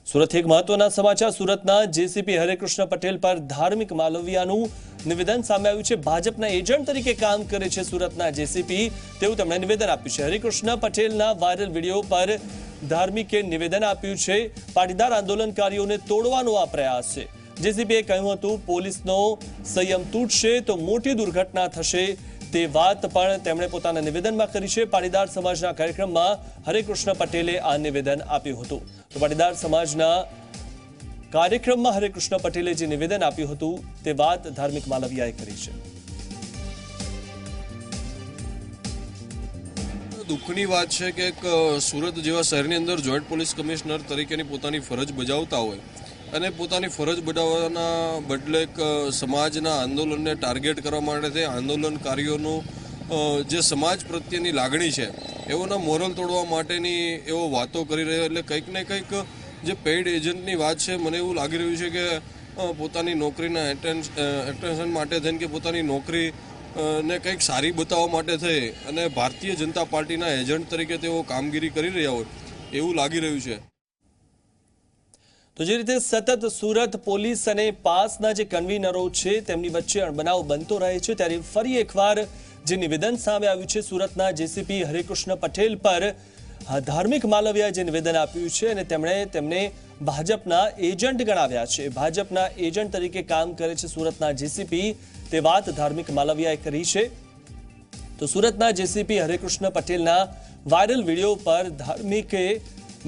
સુરત એક મહત્વના સમાચાર સુરતના જેસીપી હરેકૃષ્ણ પટેલ પર ધાર્મિક માલવિયાનું નિવેદન સામે આવ્યું છે। ભાજપના એજન્ટ તરીકે કામ કરે છે સુરતના જેસીપી, તેવું તેમણે નિવેદન આપ્યું છે। હરેકૃષ્ણ પટેલના વાયરલ વિડીયો પર ધાર્મિકે નિવેદન આપ્યું છે। પાટીદાર આંદોલનકારીઓને તોડવાનો આ પ્રયાસ છે। જેસીપીએ કહ્યું હતું, પોલીસનો સંયમ તૂટશે તો મોટી દુર્ઘટના થશે તે વાત પણ તેમણે પોતાના નિવેદનમાં કરી છે। પાટીદાર સમાજના કાર્યક્રમમાં હરેકૃષ્ણ પટેલે આ નિવેદન આપ્યું હતું। તો પાટીદાર સમાજના કાર્યક્રમમાં હરેકૃષ્ણ પટેલે જે નિવેદન આપ્યું હતું તે વાત ધાર્મિક માલવિયાએ કરી છે। દુઃખની વાત છે કે એક સુરત જેવા શહેરની અંદર જોઈન્ટ પોલીસ કમિશનર તરીકેની પોતાની ફરજ બજાવતા હોય અને પોતાની ફરજ બજાવવાના બદલે એક સમાજના આંદોલનને ટાર્ગેટ કરવા માટે આંદોલનકારીઓનું જે સમાજ પ્રત્યેની લાગણી છે એઓના મોરલ તોડવા માટેની એવો વાતો કરી રહ્યો, એટલે કંઈક ને કંઈક જે પેઇડ એજન્ટની વાત છે। મને એવું લાગી રહ્યું છે કે પોતાની નોકરીના એટેન્શન માટે થઈને કે પોતાની નોકરી ને કંઈક સારી બતાવવા માટે થઈ અને ભારતીય જનતા પાર્ટીના એજન્ટ તરીકે તેઓ કામગીરી કરી રહ્યા હોય એવું લાગી રહ્યું છે। તો જે રીતે સતત સુરત પોલીસ અને પાસના જે કન્વીનરો છે તેમની વચ્ચે અણબનાવ બનતો રહે છે, ત્યારે ફરી એકવાર જે નિવેદન સામે આવ્યું છે સુરતના જેસીપી હરેકૃષ્ણ પટેલ પર ધાર્મિક માલવિયાએ જે નિવેદન આપ્યું છે અને તેમણે તેમને ભાજપના એજન્ટ ગણાવ્યા છે। ભાજપના એજન્ટ તરીકે કામ કરે છે સુરતના જેસીપી, તે વાત ધાર્મિક માલવિયાએ કરી છે। તો સુરતના જેસીપી હરેકૃષ્ણ પટેલના વાયરલ વિડીયો પર ધાર્મિકે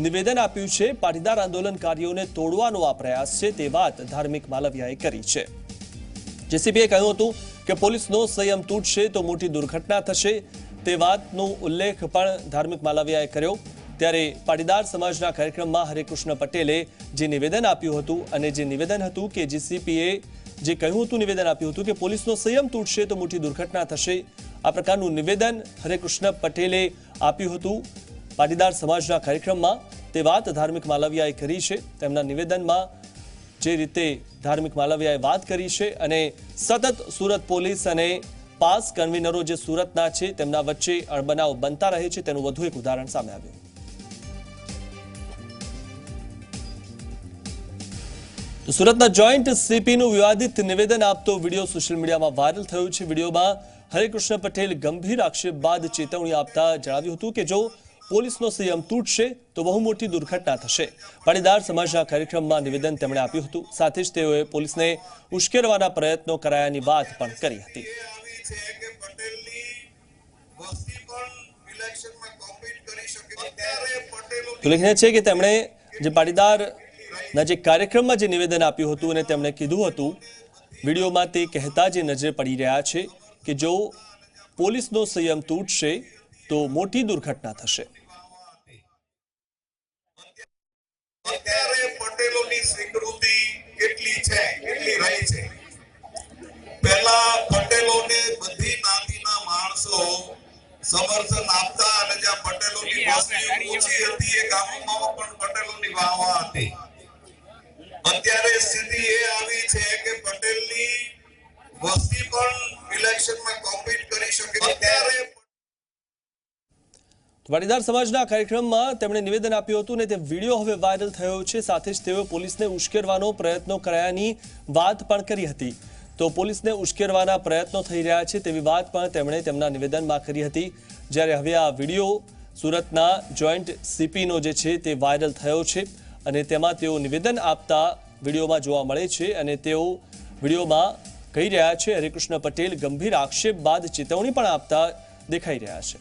નિવેદન આપ્યું છે। પાટીદાર આંદોલનકારીઓને તોડવાનો આ પ્રયાસ છે તે વાત ધાર્મિક માલવિયાએ કરી છે। જેસીપીએ કહ્યું હતું કે પોલીસનો સંયમ તૂટશે તો મોટી દુર્ઘટના થશે તે વાતનો ઉલ્લેખ પણ ધાર્મિક માલવિયાએ કર્યો। ત્યારે પાટીદાર સમાજના કાર્યક્રમમાં હરેકૃષ્ણ પટેલે જે નિવેદન આપ્યું હતું અને જે નિવેદન હતું કે જેસીપીએ જે કહ્યું હતું, નિવેદન આપ્યું હતું કે પોલીસનો સંયમ તૂટશે તો મોટી દુર્ઘટના થશે, આ પ્રકારનું નિવેદન હરેકૃષ્ણ પટેલે આપ્યું હતું પાટીદાર સમાજના કાર્યક્રમમાં, તે વાત ધાર્મિક માલવિયાએ કરી છે। તેમના નિવેદનમાં જે રીતે ધાર્મિક માલવિયાએ વાત કરી છે અને સતત સુરત પોલીસ અને પાસ કન્વીનરો જે સુરતના છે તેમના વચ્ચે અણબનાવ બનતા રહે છે તેનું વધુ એક ઉદાહરણ સામે આવ્યું। તો સુરતના જોઈન્ટ સીપીનું વિવાદિત નિવેદન આપતો વિડીયો સોશિયલ મીડિયામાં વાયરલ થયો છે। વિડીયોમાં હરેકૃષ્ણ પટેલ ગંભીર આક્ષેપ બાદ ચેતવણી આપતા જણાવ્યું હતું કે જો પોલીસનો સંયમ તૂટશે તો બહુ મોટી દુર્ઘટના થશે। પાટીદાર સમાજના કાર્યક્રમમાં નિવેદન તેમણે આપ્યું હતું, સાથે જ તેઓએ પોલીસને ઉશ્કેરવાના પ્રયત્નો કરાયાની વાત પણ કરી હતી। ઉલ્લેખનીય છે કે તેમણે જે પાટીદારના જે કાર્યક્રમમાં જે નિવેદન આપ્યું હતું અને તેમણે કીધું હતું વિડીયોમાં તે કહેતા જે નજરે પડી રહ્યા છે કે જો પોલીસનો સંયમ તૂટશે તો મોટી દુર્ઘટના થશે। પટેલોની સ્વીકૃતિ કેટલી છે, કેટલી રહી છે। પહેલા પટેલોને બધી જ્ઞાતિના માણસો સમર્થન આપતા અને જ્યાં પટેલોની વસ્તી ઓછી હતી એ ગામોમાં પણ પટેલોની વાહવા હતી। અત્યારે સ્થિતિ એ આવી છે કે પટેલની વસ્તી પણ ઇલેક્શનમાં કોમ્પીટ કરી શકે। અત્યારે પાટીદાર સમાજના કાર્યક્રમમાં તેમણે નિવેદન આપ્યું હતું અને તે વિડીયો હવે વાયરલ થયો છે, સાથે જ તેઓએ પોલીસને ઉશ્કેરવાનો પ્રયત્નો કરાયાની વાત પણ કરી હતી। તો પોલીસને ઉશ્કેરવાના પ્રયત્નો થઈ રહ્યા છે તેવી વાત પણ તેમણે તેમના નિવેદનમાં કરી હતી। જ્યારે હવે આ વિડીયો સુરતના જોઈન્ટ સીપીનો જે છે તે વાયરલ થયો છે અને તેમાં તેઓ નિવેદન આપતા વિડીયોમાં જોવા મળે છે અને તેઓ વિડીયોમાં કહી રહ્યા છે હરેકૃષ્ણ પટેલ ગંભીર આક્ષેપ બાદ ચેતવણી પણ આપતા દેખાઈ રહ્યા છે।